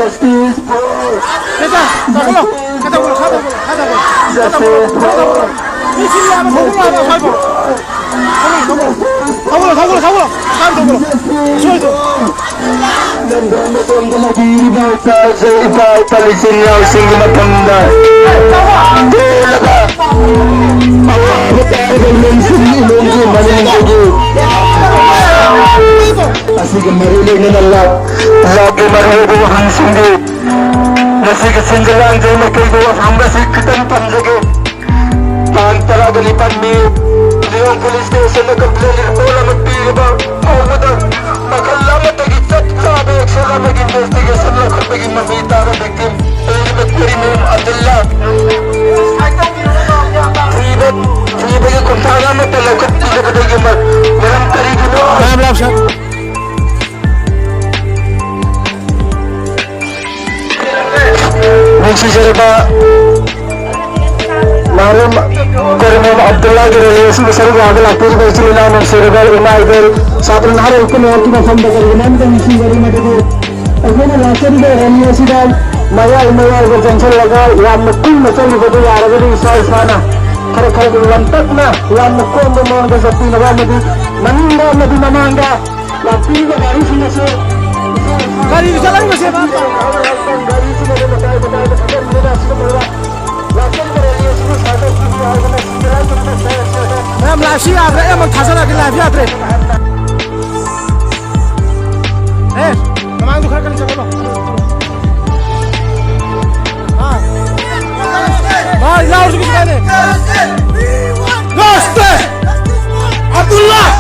justice for Kata bolo, kata bolo, kata bolo, kata bolo, kata bolo, kata bolo. Ini sini apa? Kau bolo apa? Kau bolo. Kau bolo, kau bolo, kau bolo. Kau bolo. Soal itu. Palestinian single mapanda. Asik mariling na Allah, lagi mariling ang sindi. Nasik sinjalang jay makigo hamba sikitan panjage. Ang talaga ni Panmi, Leon Police Station na kablalir bola magpili ba? Mawada, makalamat nagitsat sabi eksala mag-investigation lang kung maging mamita ka victim. Elibat ko rin mo yung adala. Fribag yung kumpara mo talaga hindi ka bagay marang karigin mo. Time lapse shot. Mungsi serba Malam Kormam Abdullah ke relasi besar agak lapor bersih nama serba United satu hari hukum yang kita sampai ke dalam dan misi dari mereka itu. Akhirnya langsung dia relasi dan maya berjalan laga yang mungkin macam itu tu yang ada di sana. Kalau lantak na yang mungkin memang seperti nama itu mangga nabi mangga tapi dari sini se. Kali bisa lagi masih apa? Em lafi abre em thasana ke lafi abre. Kemana tu khar kali chalo. हाँ. भाई लाओ उसको किसने? Goste! Abdullah!